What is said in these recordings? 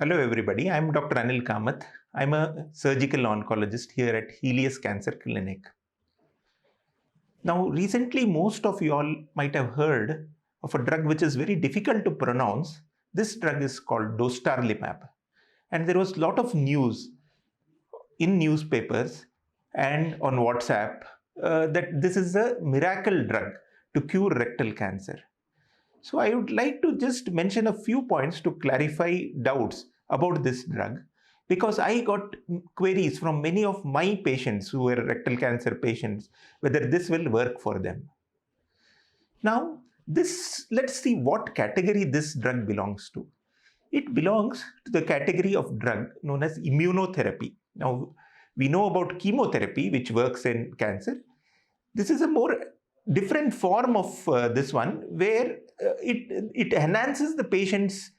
Hello everybody, I'm Dr. Anil Kamath. I'm a surgical oncologist here at Healius Cancer Clinic. Now recently most of you all might have heard of a drug which is very difficult to pronounce. This drug is called Dostarlimab. And there was a lot of news in newspapers and on WhatsApp that this is a miracle drug to cure rectal cancer. So I would like to just mention a few points to clarify doubts about this drug, because I got queries from many of my patients who were rectal cancer patients whether this will work for them. Now, let's see what category this drug belongs to. It belongs to the category of drug known as immunotherapy. Now, we know about chemotherapy, which works in cancer. This is a more different form of this one, where it enhances the patient's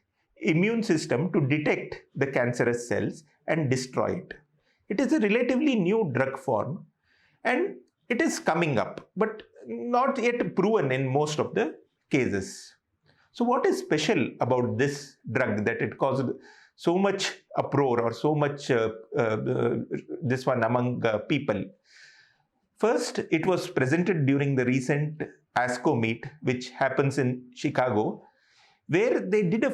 immune system to detect the cancerous cells and destroy it. It is a relatively new drug form and it is coming up, but not yet proven in most of the cases. So what is special about this drug that it caused so much uproar or so much this one among people? First, it was presented during the recent ASCO meet, which happens in Chicago, where they did a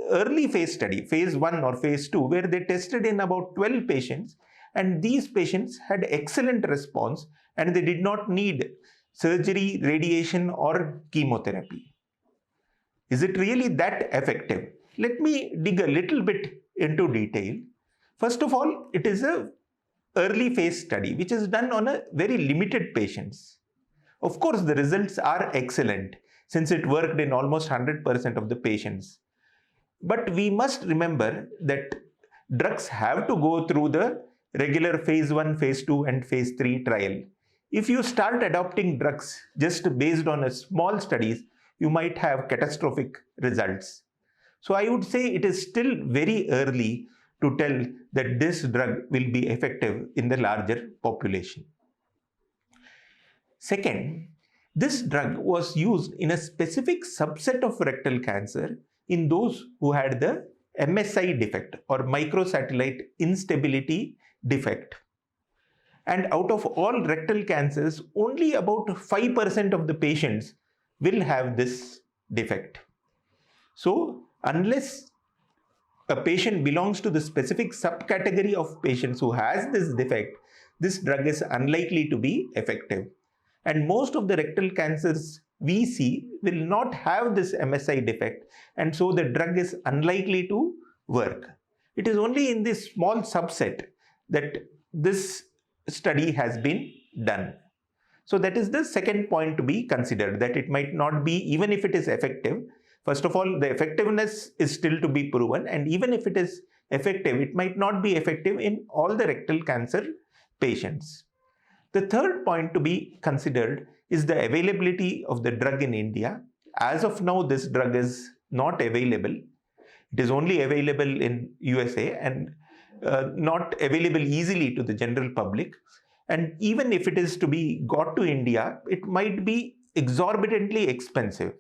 early phase study, phase 1 or phase 2, where they tested in about 12 patients, and these patients had excellent response and they did not need surgery, radiation or chemotherapy. Is it really that effective? Let me dig a little bit into detail. First of all, it is a early phase study which is done on a very limited patients. Of course, the results are excellent since it worked in almost 100% of the patients. But we must remember that drugs have to go through the regular phase 1, phase 2 and phase 3 trial. If you start adopting drugs just based on a small studies, you might have catastrophic results. So I would say it is still very early to tell that this drug will be effective in the larger population. Second, this drug was used in a specific subset of rectal cancer in those who had the MSI defect or microsatellite instability defect. And out of all rectal cancers, only about 5% of the patients will have this defect. So unless a patient belongs to the specific subcategory of patients who has this defect, this drug is unlikely to be effective. And most of the rectal cancers we see will not have this MSI defect, and so the drug is unlikely to work. It is only in this small subset that this study has been done. So that is the second point to be considered, that it might not be, even if it is effective. First of all, the effectiveness is still to be proven, and even if it is effective, it might not be effective in all the rectal cancer patients. The third point to be considered is the availability of the drug in India. As of now, this drug is not available. It is only available in USA and not available easily to the general public. And even if it is to be got to India, it might be exorbitantly expensive.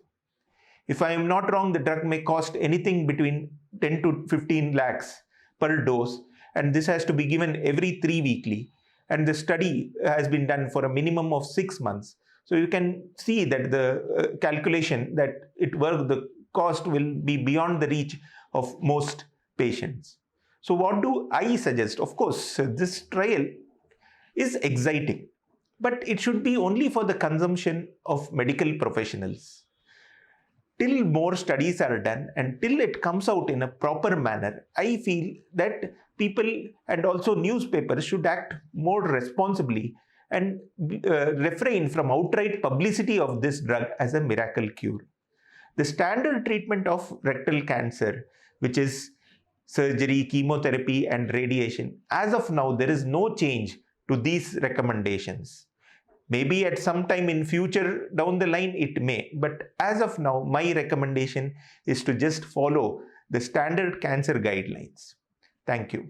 If I am not wrong, the drug may cost anything between 10 to 15 lakhs per dose, and this has to be given every 3 weekly. And the study has been done for a minimum of 6 months. So you can see that the calculation that it works, the cost will be beyond the reach of most patients. So what do I suggest? Of course, this trial is exciting, but it should be only for the consumption of medical professionals. Till more studies are done and till it comes out in a proper manner, I feel that people and also newspapers should act more responsibly and refrain from outright publicity of this drug as a miracle cure. The standard treatment of rectal cancer, which is surgery, chemotherapy and radiation, as of now there is no change to these recommendations. Maybe at some time in future down the line it may, but as of now my recommendation is to just follow the standard cancer guidelines. Thank you.